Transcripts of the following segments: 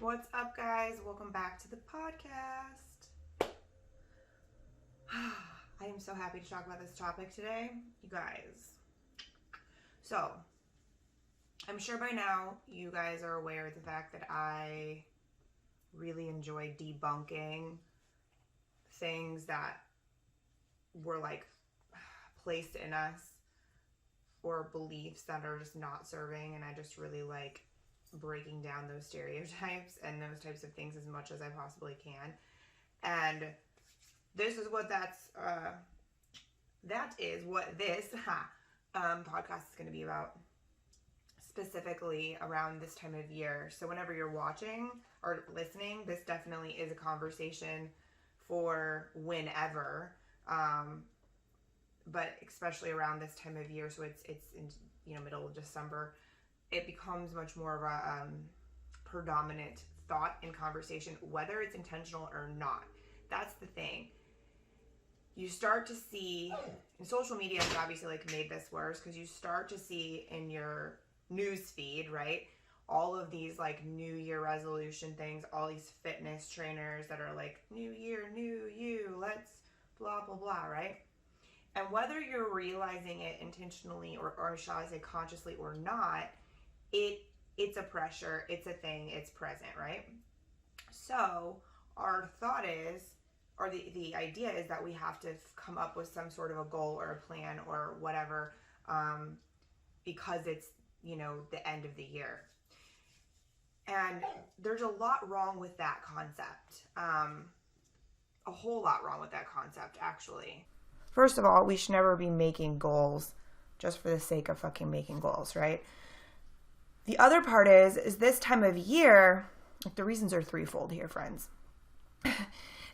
What's up, guys? Welcome back to the podcast. I am so happy to talk about this topic today, you guys. So, I'm sure by now you guys are aware of the fact that I really enjoy debunking things that were like placed in us or beliefs that are just not serving, and I just really like breaking down those stereotypes and those types of things as much as I possibly can. And this is what that is what this podcast is going to be about, specifically around this time of year. So whenever you're watching or listening, this definitely is a conversation for whenever, but especially around this time of year. So it's in middle of December. It becomes much more of a predominant thought in conversation, whether it's intentional or not. That's the thing. You start to see, and social media has obviously like made this worse, because you start to see in your news feed, right, all of these like New Year resolution things, all these fitness trainers that are like, new year, new you, let's blah, blah, blah, right? And whether you're realizing it intentionally or shall I say consciously or not, it's a pressure, it's a thing, it's present, right? So our thought is, or the idea is that we have to come up with some sort of a goal or a plan or whatever, because it's, the end of the year. And there's a lot wrong with that concept. A whole lot wrong with that concept, actually. First of all, we should never be making goals just for the sake of fucking making goals, right? The other part is this time of year, like the reasons are threefold here, friends.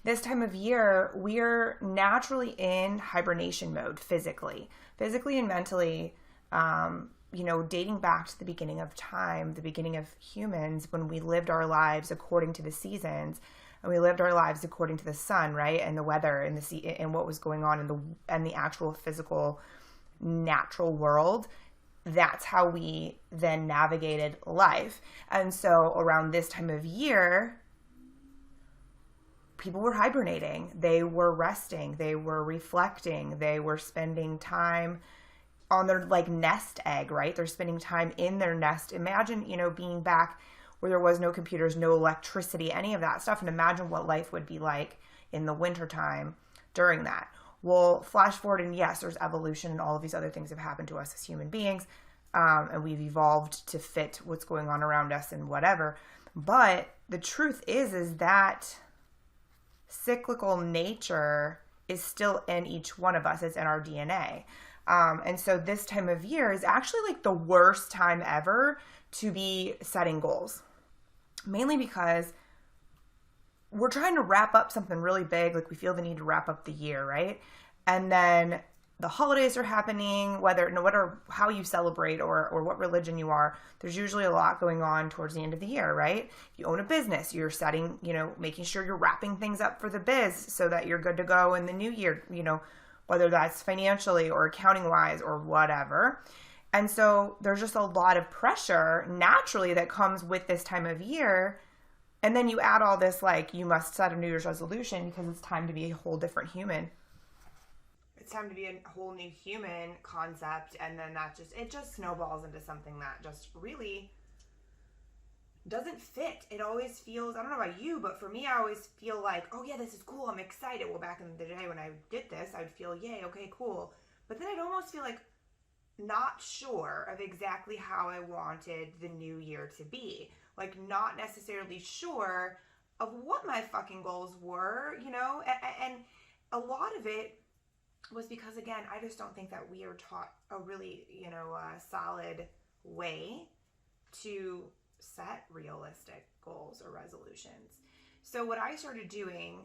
This time of year, we're naturally in hibernation mode physically and mentally, dating back to the beginning of time, the beginning of humans, when we lived our lives according to the seasons, and we lived our lives according to the sun, right? And the weather and and what was going on in the actual physical natural world. That's how we then navigated life. And so around this time of year, people were hibernating. They were resting. They were reflecting. They were spending time on their like nest egg, right? They're spending time in their nest. Imagine, being back where there was no computers, no electricity, any of that stuff. And imagine what life would be like in the wintertime during that. Well, flash forward, and yes, there's evolution and all of these other things have happened to us as human beings, and we've evolved to fit what's going on around us and whatever. But the truth is that cyclical nature is still in each one of us. It's in our DNA. And so this time of year is actually like the worst time ever to be setting goals, mainly because we're trying to wrap up something really big. Like we feel the need to wrap up the year, right? And then the holidays are happening, no matter how you celebrate or what religion you are, there's usually a lot going on towards the end of the year, right? If you own a business, you're setting, making sure you're wrapping things up for the biz so that you're good to go in the new year, whether that's financially or accounting wise or whatever. And so there's just a lot of pressure naturally that comes with this time of year. And then you add all this, like, you must set a New Year's resolution because it's time to be a whole different human. It's time to be a whole new human concept. And then it just snowballs into something that just really doesn't fit. It always feels, I don't know about you, but for me, I always feel like, oh yeah, this is cool. I'm excited. Well, back in the day when I did this, I'd feel, yay, okay, cool. But then I'd almost feel like not sure of exactly how I wanted the new year to be. Like not necessarily sure of what my fucking goals were, and a lot of it was because, again, I just don't think that we are taught a really, solid way to set realistic goals or resolutions. So what I started doing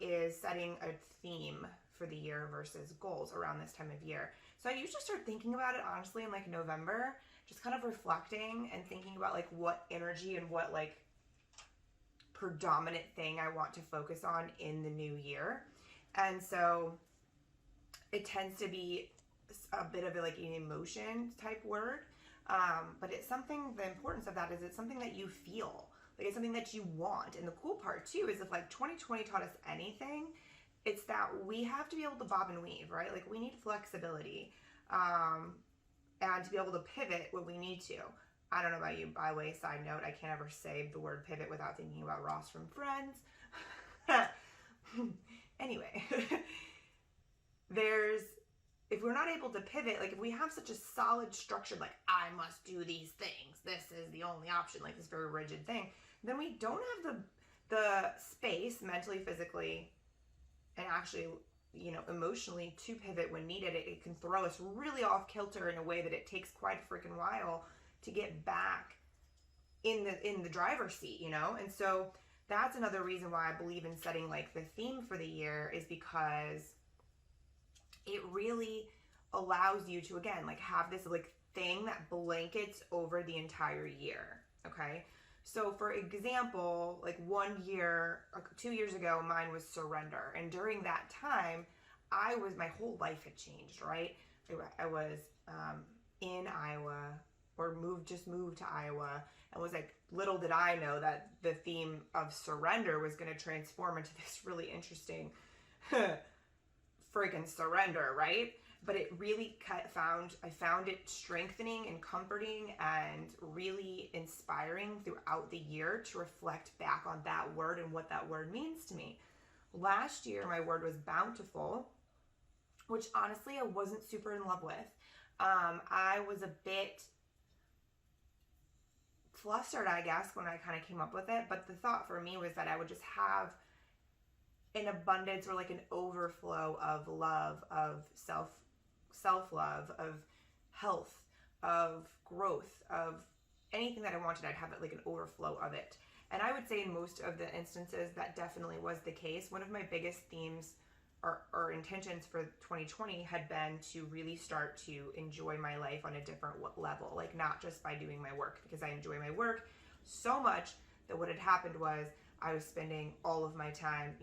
is setting a theme for the year versus goals around this time of year. So I usually start thinking about it honestly in like November, just kind of reflecting and thinking about like what energy and what like predominant thing I want to focus on in the new year. And so it tends to be a bit of like an emotion type word. But it's something, the importance of that is it's something that you feel. Like it's something that you want. And the cool part too is if like 2020 taught us anything, it's that we have to be able to bob and weave, right? Like we need flexibility, and to be able to pivot when we need to. I don't know about you, by the way, side note, I can't ever say the word pivot without thinking about Ross from Friends. Anyway, if we're not able to pivot, like if we have such a solid structure, like I must do these things, this is the only option, like this very rigid thing, then we don't have the space mentally, physically, and actually, emotionally to pivot when needed. It can throw us really off kilter in a way that it takes quite a freaking while to get back in the driver's seat, And so that's another reason why I believe in setting like the theme for the year, is because it really allows you to, again, like have this like thing that blankets over the entire year. Okay. So for example, like 1 year, 2 years ago, mine was surrender. And during that time, my whole life had changed, right? I was in Iowa, or moved to Iowa, and was like, little did I know that the theme of surrender was going to transform into this really interesting freaking surrender, right? But it really I found it strengthening and comforting and really inspiring throughout the year to reflect back on that word and what that word means to me. Last year, my word was bountiful, which honestly I wasn't super in love with. I was a bit flustered, I guess, when I kind of came up with it. But the thought for me was that I would just have an abundance, or like an overflow of love, of self-love, of health, of growth, of anything that I wanted. I'd have it like an overflow of it. And I would say in most of the instances that definitely was the case. One of my biggest themes or intentions for 2020 had been to really start to enjoy my life on a different level, like not just by doing my work, because I enjoy my work so much that what had happened was I was spending all of my time,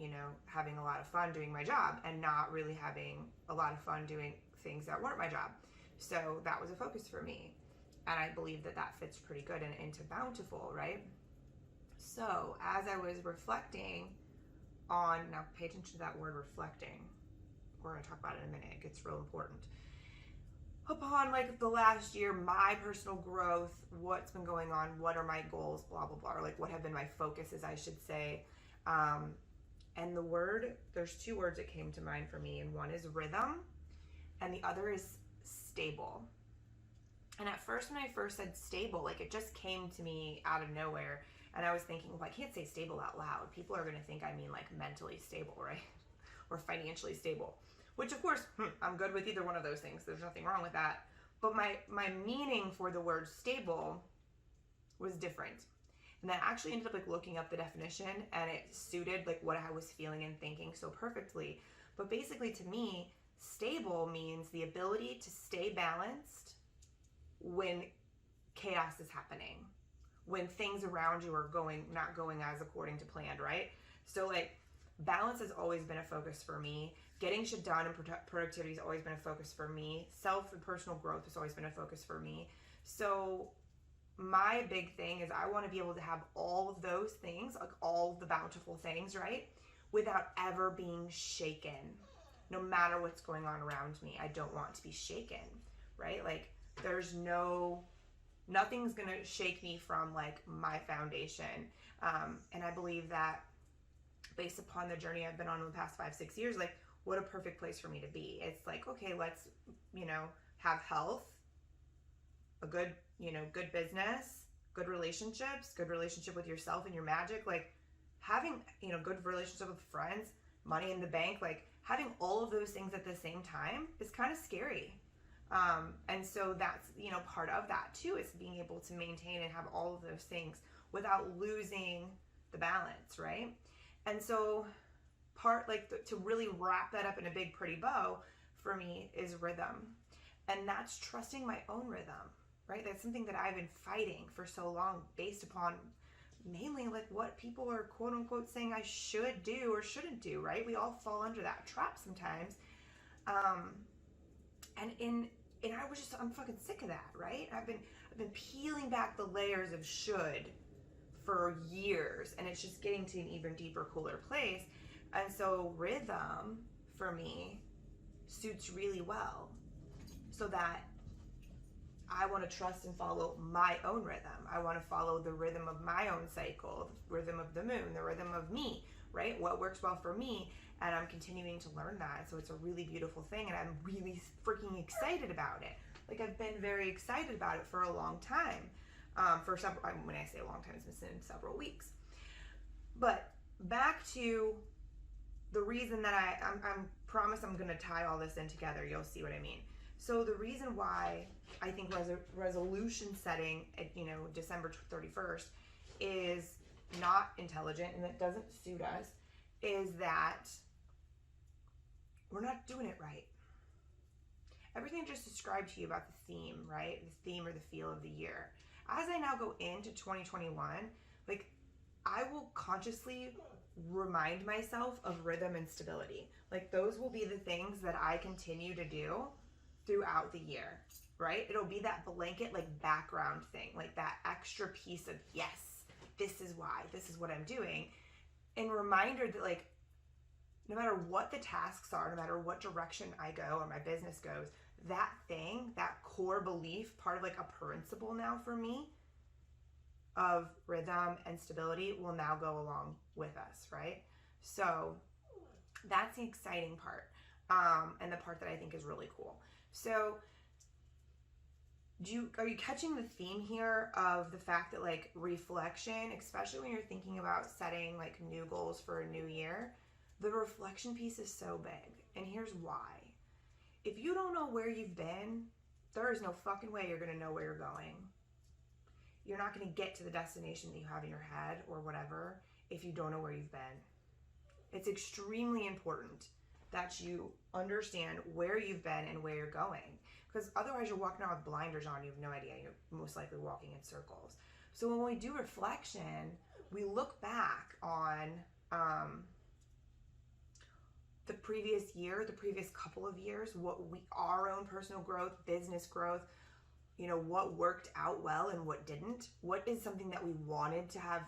having a lot of fun doing my job and not really having a lot of fun doing things that weren't my job. So that was a focus for me. And I believe that fits pretty good into bountiful, right? So as I was reflecting on, now pay attention to that word reflecting. We're going to talk about it in a minute. It gets real important. Upon like the last year, my personal growth, what's been going on, what are my goals, blah, blah, blah, or like what have been my focuses, I should say. And there's two words that came to mind for me, and one is rhythm and the other is stable. And at first, when I first said stable, like it just came to me out of nowhere. And I was thinking, well, I can't say stable out loud. People are going to think I mean like mentally stable, right? Or financially stable. Which, of course, I'm good with either one of those things. There's nothing wrong with that. But my meaning for the word stable was different. And I actually ended up like looking up the definition, and it suited like what I was feeling and thinking so perfectly. But basically, to me, stable means the ability to stay balanced when chaos is happening, when things around you are not going as according to plan, right? So like balance has always been a focus for me. Getting shit done and productivity has always been a focus for me. Self and personal growth has always been a focus for me. So my big thing is I want to be able to have all of those things, like all of the bountiful things, right? Without ever being shaken. No matter what's going on around me, I don't want to be shaken, right? Like nothing's going to shake me from like my foundation. And I believe that based upon the journey I've been on in the past 5-6 years, like what a perfect place for me to be. It's like, okay, let's, have health, a good business, good relationships, good relationship with yourself and your magic, like having, good relationship with friends, money in the bank, like having all of those things at the same time is kind of scary. And so that's, part of that too, is being able to maintain and have all of those things without losing the balance, right? And so to really wrap that up in a big pretty bow for me is rhythm. And that's trusting my own rhythm, right? That's something that I've been fighting for so long based upon mainly like what people are quote unquote saying I should do or shouldn't do, right? We all fall under that trap sometimes. I'm fucking sick of that, right? I've been peeling back the layers of should for years, and it's just getting to an even deeper, cooler place. And so rhythm for me suits really well, so that I want to trust and follow my own rhythm. I want to follow the rhythm of my own cycle, the rhythm of the moon, the rhythm of me, right? What works well for me. And I'm continuing to learn that. So it's a really beautiful thing. And I'm really freaking excited about it. Like, I've been very excited about it for a long time. For several, when I say a long time, it's been several weeks. But back to the reason that I promise I'm going to tie all this in together. You'll see what I mean. So the reason why I think resolution setting at, December 31st is not intelligent and that doesn't suit us is that we're not doing it right. Everything I just described to you about the theme, right? The theme or the feel of the year. As I now go into 2021, like, I will consciously remind myself of rhythm and stability. Like, those will be the things that I continue to do throughout the year, right? It'll be that blanket, like, background thing, like that extra piece of, yes, this is why, this is what I'm doing. And reminder that, like, no matter what the tasks are, no matter what direction I go or my business goes, that thing, that core belief, part of like a principle now for me of rhythm and stability will now go along with us, right? So that's the exciting part, and the part that I think is really cool. So are you catching the theme here of the fact that, like, reflection, especially when you're thinking about setting like new goals for a new year, the reflection piece is so big. And here's why. If you don't know where you've been, there is no fucking way you're going to know where you're going. You're not going to get to the destination that you have in your head or whatever if you don't know where you've been. It's extremely important that you understand where you've been and where you're going, because otherwise you're walking around with blinders on. You have no idea. You're most likely walking in circles. So when we do reflection, we look back on the previous year, the previous couple of years, our own personal growth, business growth, what worked out well and what didn't. What is something that we wanted to have,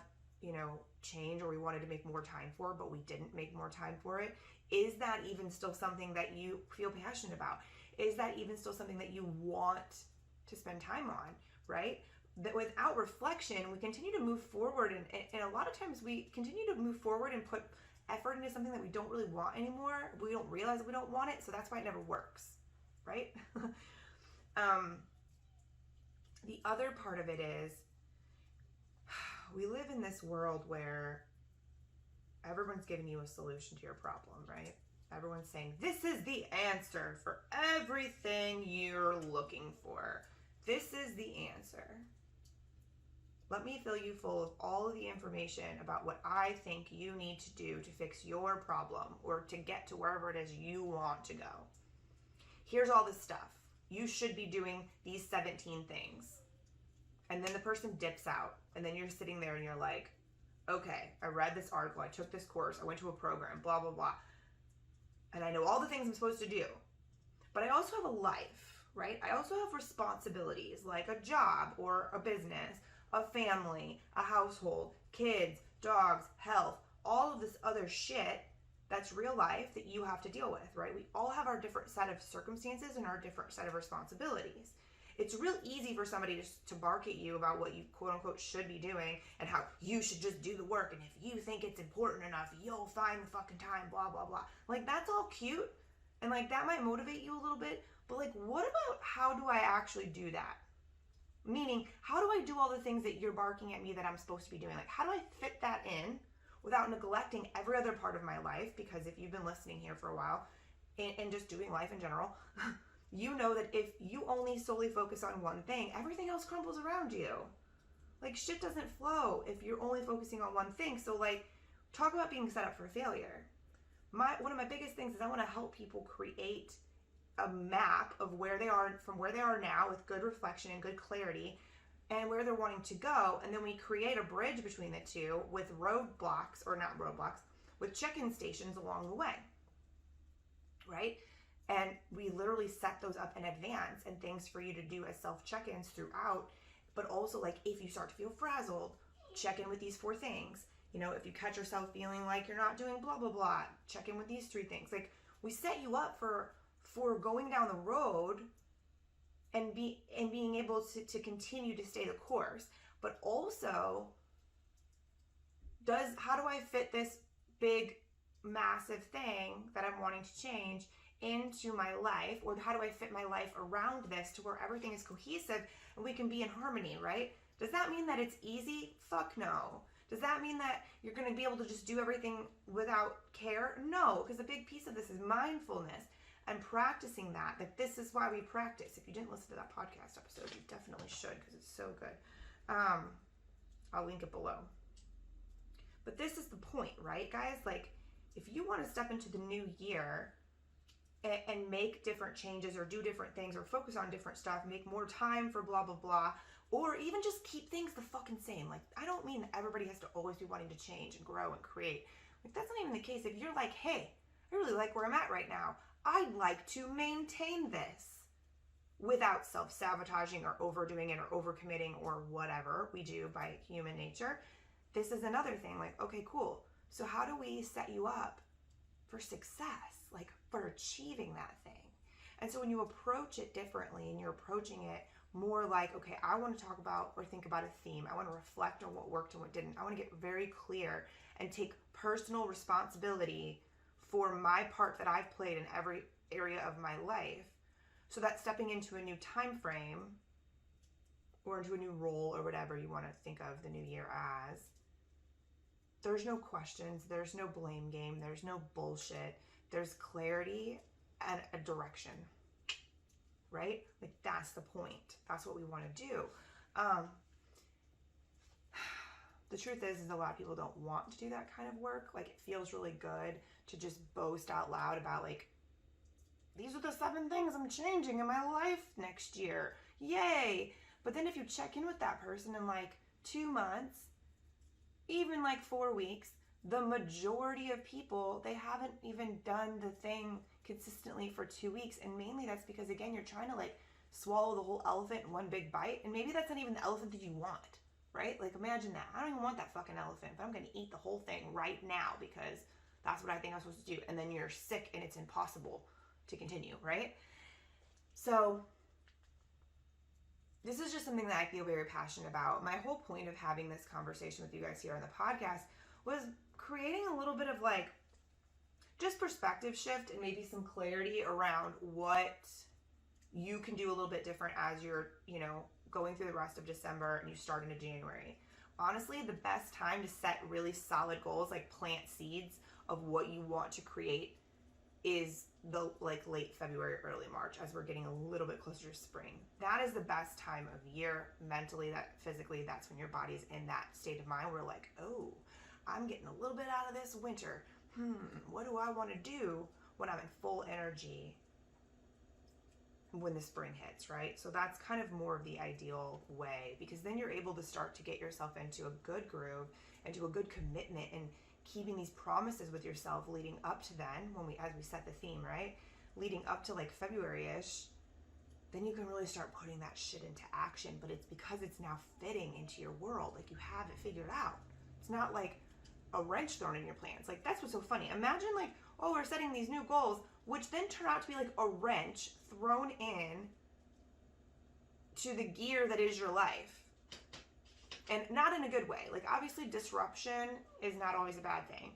change, or we wanted to make more time for, but we didn't make more time for it? Is that even still something that you feel passionate about? Is that even still something that you want to spend time on, right? That without reflection, we continue to move forward, and a lot of times we continue to move forward and put effort into something that we don't really want anymore. We don't realize that we don't want it, so that's why it never works, right? The other part of it is we live in this world where everyone's giving you a solution to your problem, right? Everyone's saying, this is the answer for everything you're looking for. This is the answer. Let me fill you full of all of the information about what I think you need to do to fix your problem or to get to wherever it is you want to go. Here's all this stuff. You should be doing these 17 things. And then the person dips out, and then you're sitting there and you're like, okay, I read this article, I took this course, I went to a program, blah, blah, blah. And I know all the things I'm supposed to do. But I also have a life, right? I also have responsibilities like a job or a business, a family, a household, kids, dogs, health, all of this other shit that's real life that you have to deal with, right? We all have our different set of circumstances and our different set of responsibilities. It's real easy for somebody to bark at you about what you quote unquote should be doing and how you should just do the work. And if you think it's important enough, you'll find the fucking time, blah, blah, blah. Like, that's all cute. And like, that might motivate you a little bit. But like, what about how do I actually do that? Meaning, how do I do all the things that you're barking at me that I'm supposed to be doing? Like, how do I fit that in without neglecting every other part of my life? Because if you've been listening here for a while and just doing life in general, you know that if you only solely focus on one thing, everything else crumbles around you. Like, shit doesn't flow if you're only focusing on one thing. So like, talk about being set up for failure. One of my biggest things is I want to help people create a map of where they are, from where they are now with good reflection and good clarity, and where they're wanting to go. And then we create a bridge between the two with roadblocks, or not roadblocks, with check-in stations along the way, right? And we literally set those up in advance and things for you to do as self check-ins throughout. But also, like, if you start to feel frazzled check in with these 4 things. You know, if you catch yourself feeling like you're not doing blah, blah, blah, check in with these 3 things. Like, we set you up for going down the road and being able to continue to stay the course. But also, how do I fit this big, massive thing that I'm wanting to change into my life? Or how do I fit my life around this to where everything is cohesive and we can be in harmony, right? Does that mean that it's easy? Fuck no. Does that mean that you're going to be able to just do everything without care? No, because a big piece of this is mindfulness and practicing that. Like, this is why we practice. If you didn't listen to that podcast episode, you definitely should, because it's so good. I'll link it below. But this is the point, right, guys? Like, if you want to step into the new year and make different changes or do different things or focus on different stuff, make more time for blah, blah, blah, or even just keep things the fucking same. Like, I don't mean that everybody has to always be wanting to change and grow and create. Like, that's not even the case. If you're like, hey, I really like where I'm at right now, I'd like to maintain this without self-sabotaging or overdoing it or overcommitting or whatever we do by human nature. This is another thing. Like, okay, cool. So how do we set you up for success, like for achieving that thing? And so when you approach it differently and you're approaching it more like, okay, I want to talk about or think about a theme. I want to reflect on what worked and what didn't. I want to get very clear and take personal responsibility for my part that I've played in every area of my life, so that stepping into a new time frame or into a new role or whatever you want to think of the new year as, there's no questions, there's no blame game, there's no bullshit, there's clarity and a direction, right? Like, that's the point. That's what we want to do. The truth is a lot of people don't want to do that kind of work. Like, it feels really good to just boast out loud about, like, these are the 7 things I'm changing in my life next year. Yay! But then if you check in with that person in like 2 months, even like 4 weeks, the majority of people, they haven't even done the thing consistently for 2 weeks. And mainly that's because, again, you're trying to like swallow the whole elephant in one big bite. And maybe that's not even the elephant that you want, right? Like, imagine that. I don't even want that fucking elephant, but I'm going to eat the whole thing right now because that's what I think I'm supposed to do. And then you're sick and it's impossible to continue, right? So this is just something that I feel very passionate about. My whole point of having this conversation with you guys here on the podcast was creating a little bit of like just perspective shift and maybe some clarity around what you can do a little bit different as you're, you know, going through the rest of December and you start into January. Honestly, the best time to set really solid goals, like plant seeds of what you want to create, is the like late February, early March, as we're getting a little bit closer to spring. That is the best time of year mentally, that physically, that's when your body's in that state of mind where like, oh, I'm getting a little bit out of this winter. What do I want to do when I'm in full energy when the spring hits, right? So that's kind of more of the ideal way, because then you're able to start to get yourself into a good groove, into a good commitment, and keeping these promises with yourself leading up to then, as we set the theme, right? Leading up to like February-ish, then you can really start putting that shit into action. But it's because it's now fitting into your world. Like, you have it figured out. It's not like a wrench thrown in your plans. Like, that's what's so funny. Imagine like, oh, we're setting these new goals, which then turn out to be like a wrench thrown in to the gear that is your life. And not in a good way. Like, obviously disruption is not always a bad thing.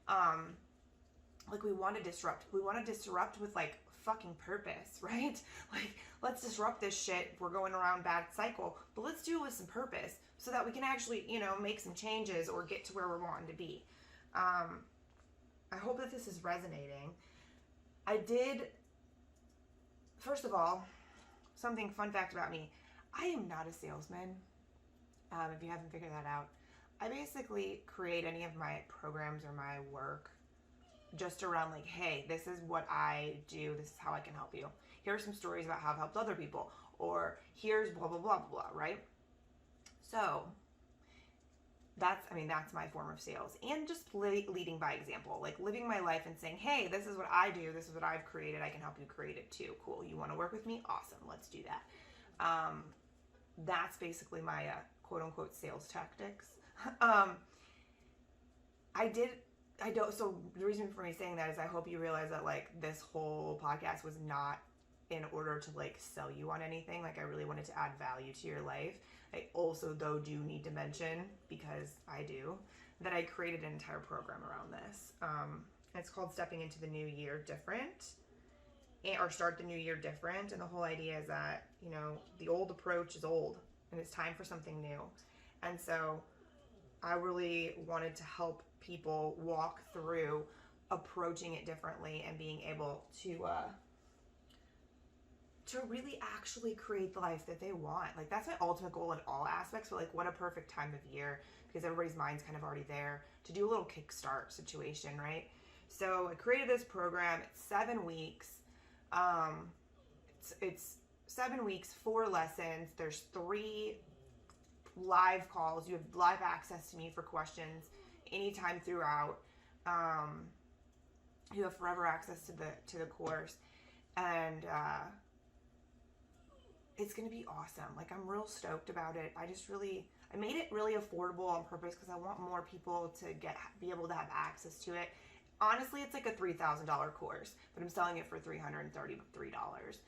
Like, we want to disrupt. We want to disrupt with like fucking purpose, right? Like, let's disrupt this shit. We're going around bad cycle, but let's do it with some purpose so that we can actually, you know, make some changes or get to where we're wanting to be. I hope that this is resonating. First of all, fun fact about me, I am not a salesman. If you haven't figured that out, I basically create any of my programs or my work just around like, hey, this is what I do. This is how I can help you. Here are some stories about how I've helped other people, or here's blah, blah, blah, blah, blah, right? So that's my form of sales, and just leading by example, like living my life and saying, hey, this is what I do. This is what I've created. I can help you create it too. Cool. You want to work with me? Awesome. Let's do that. That's basically my quote unquote sales tactics. um, so the reason for me saying that is I hope you realize that like this whole podcast was not in order to like sell you on anything. Like I really wanted to add value to your life. I also though do need to mention, because I do, that I created an entire program around this. It's called Stepping into the New Year Different, or Start the New Year Different. And the whole idea is that, you know, the old approach is old and it's time for something new. And so I really wanted to help people walk through approaching it differently and being able to really actually create the life that they want. Like that's my ultimate goal in all aspects, but like what a perfect time of year, because everybody's mind's kind of already there to do a little kickstart situation, right? So I created this program. It's 7 weeks. It's 7 weeks, 4 lessons. There's 3 live calls. You have live access to me for questions anytime throughout. You have forever access to the course, and it's going to be awesome. Like I'm real stoked about it. I made it really affordable on purpose because I want more people to be able to have access to it. Honestly, it's like a $3,000 course, but I'm selling it for $333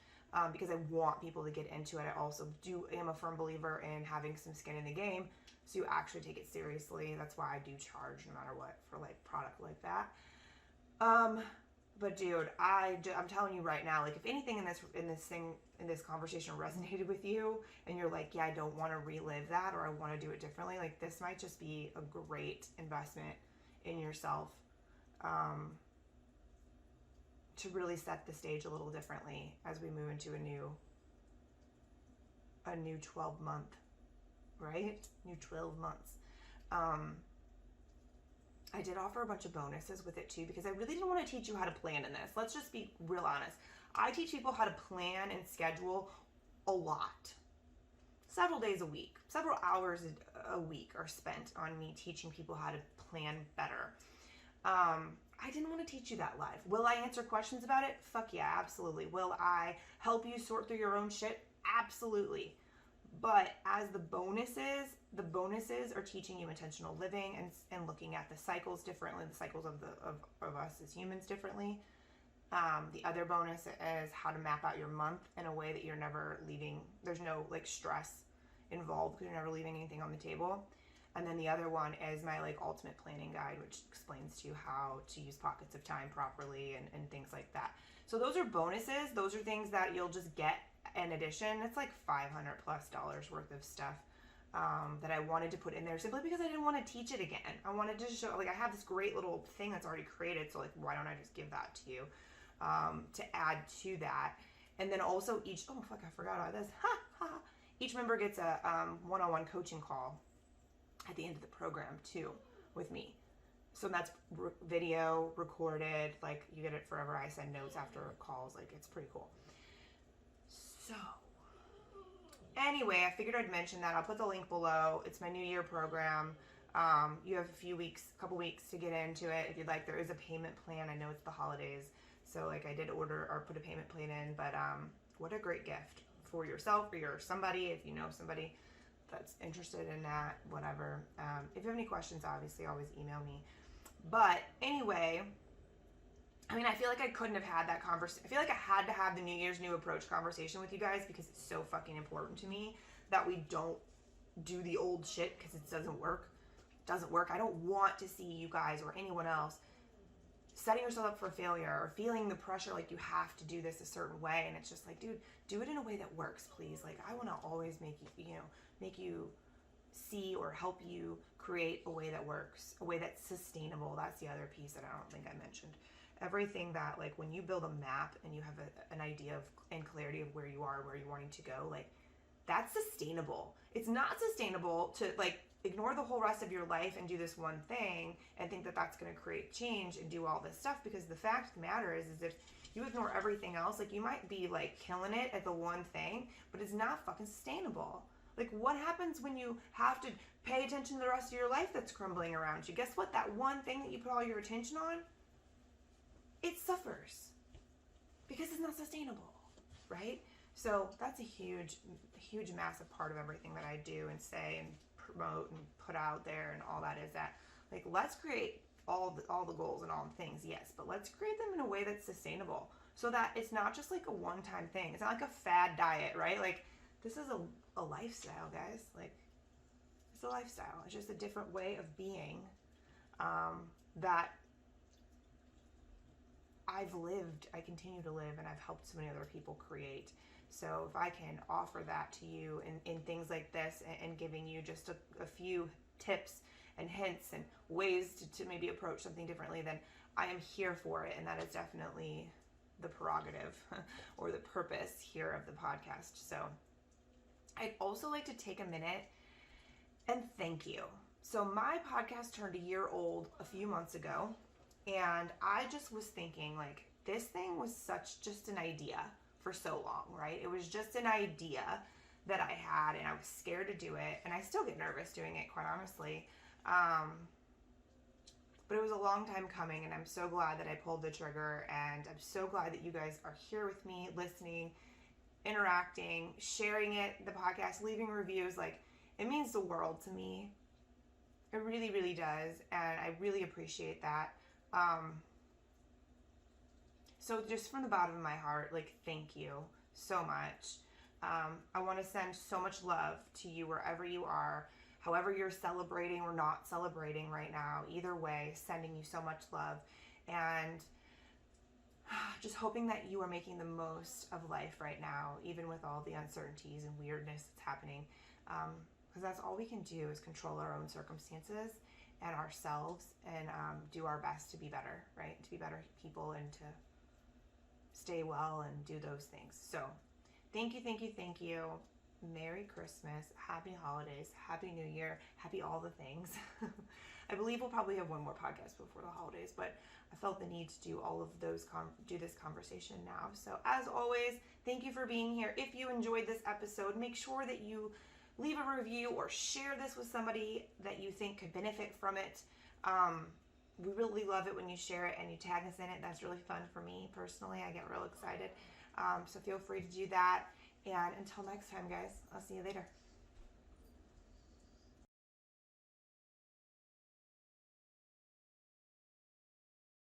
because I want people to get into it. I also am a firm believer in having some skin in the game, so you actually take it seriously. That's why I do charge no matter what for like product like that. But dude, I'm telling you right now, like if anything in this conversation resonated with you and you're like, yeah, I don't want to relive that, or I want to do it differently, like this might just be a great investment in yourself, to really set the stage a little differently as we move into a new 12 month, right? New 12 months. I did offer a bunch of bonuses with it too, because I really didn't want to teach you how to plan in this. Let's just be real honest. I teach people how to plan and schedule a lot. Several days a week, several hours a week are spent on me teaching people how to plan better. I didn't want to teach you that live. Will I answer questions about it? Fuck yeah, absolutely. Will I help you sort through your own shit? Absolutely. But as the bonuses are teaching you intentional living and looking at the cycles differently, the cycles of us as humans differently. The other bonus is how to map out your month in a way that you're never leaving. There's no like stress involved because you're never leaving anything on the table. And then the other one is my like ultimate planning guide, which explains to you how to use pockets of time properly and things like that. So those are bonuses. Those are things that you'll just get in addition. It's like $500+ worth of stuff that I wanted to put in there simply because I didn't want to teach it again. I wanted to show, like I have this great little thing that's already created. So like, why don't I just give that to you to add to that? And then also I forgot about this. Each member gets a one-on-one coaching call at the end of the program too with me. So that's video recorded, like you get it forever. I send notes after calls, like it's pretty cool. So anyway, I figured I'd mention that. I'll put the link below. It's my New Year program. You have a couple weeks to get into it if you'd like. There is a payment plan. I know it's the holidays, so like I did order or put a payment plan in, but what a great gift for yourself or somebody, if you know somebody that's interested in that, whatever. If you have any questions, obviously always email me. But anyway, I mean, I feel like I couldn't have had that conversation. I feel like I had to have the New Year's New Approach conversation with you guys because it's so fucking important to me that we don't do the old shit because it doesn't work. I don't want to see you guys or anyone else setting yourself up for failure or feeling the pressure like you have to do this a certain way. And it's just like, dude, do it in a way that works, please. Like I want to always make you see or help you create a way that works, a way that's sustainable. That's the other piece that I don't think I mentioned. Everything that, like, when you build a map and you have an idea of and clarity of where you are, where you're wanting to go, like, that's sustainable. It's not sustainable to, like, ignore the whole rest of your life and do this one thing and think that that's going to create change and do all this stuff, because the fact of the matter is if you ignore everything else, like, you might be, like, killing it at the one thing, but it's not fucking sustainable. Like, what happens when you have to pay attention to the rest of your life that's crumbling around you? Guess what? That one thing that you put all your attention on, it suffers because it's not sustainable, right? So that's a huge, massive part of everything that I do and say and promote and put out there and all that is that, like, let's create all the goals and all the things, yes, but let's create them in a way that's sustainable so that it's not just like a one-time thing. It's not like a fad diet, right? Like, this is a lifestyle, guys. Like, it's a lifestyle. It's just a different way of being that I've lived, I continue to live, and I've helped so many other people create. So if I can offer that to you in things like this, and giving you just a few tips and hints and ways to maybe approach something differently, then I am here for it. And that is definitely the prerogative or the purpose here of the podcast. So I'd also like to take a minute and thank you. So my podcast turned a year old a few months ago, and I just was thinking, like, this thing was just an idea for so long, right? It was just an idea that I had, and I was scared to do it, and I still get nervous doing it, quite honestly. But it was a long time coming, and I'm so glad that I pulled the trigger, and I'm so glad that you guys are here with me, listening, interacting, sharing it, the podcast, leaving reviews. Like, it means the world to me. It really, really does, and I really appreciate that. So just from the bottom of my heart, like, thank you so much. I want to send so much love to you wherever you are, however you're celebrating or not celebrating right now. Either way, sending you so much love, and just hoping that you are making the most of life right now, even with all the uncertainties and weirdness that's happening. Because that's all we can do is control our own circumstances and ourselves, and do our best to be better, right? To be better people and to stay well and do those things. So thank you, thank you, thank you. Merry Christmas, happy holidays, happy New Year, happy all the things. I believe we'll probably have one more podcast before the holidays, but I felt the need to do all of those, do this conversation now. So as always, thank you for being here. If you enjoyed this episode, make sure that you leave a review or share this with somebody that you think could benefit from it. We really love it when you share it and you tag us in it. That's really fun for me personally. I get real excited. So feel free to do that. And until next time, guys, I'll see you later.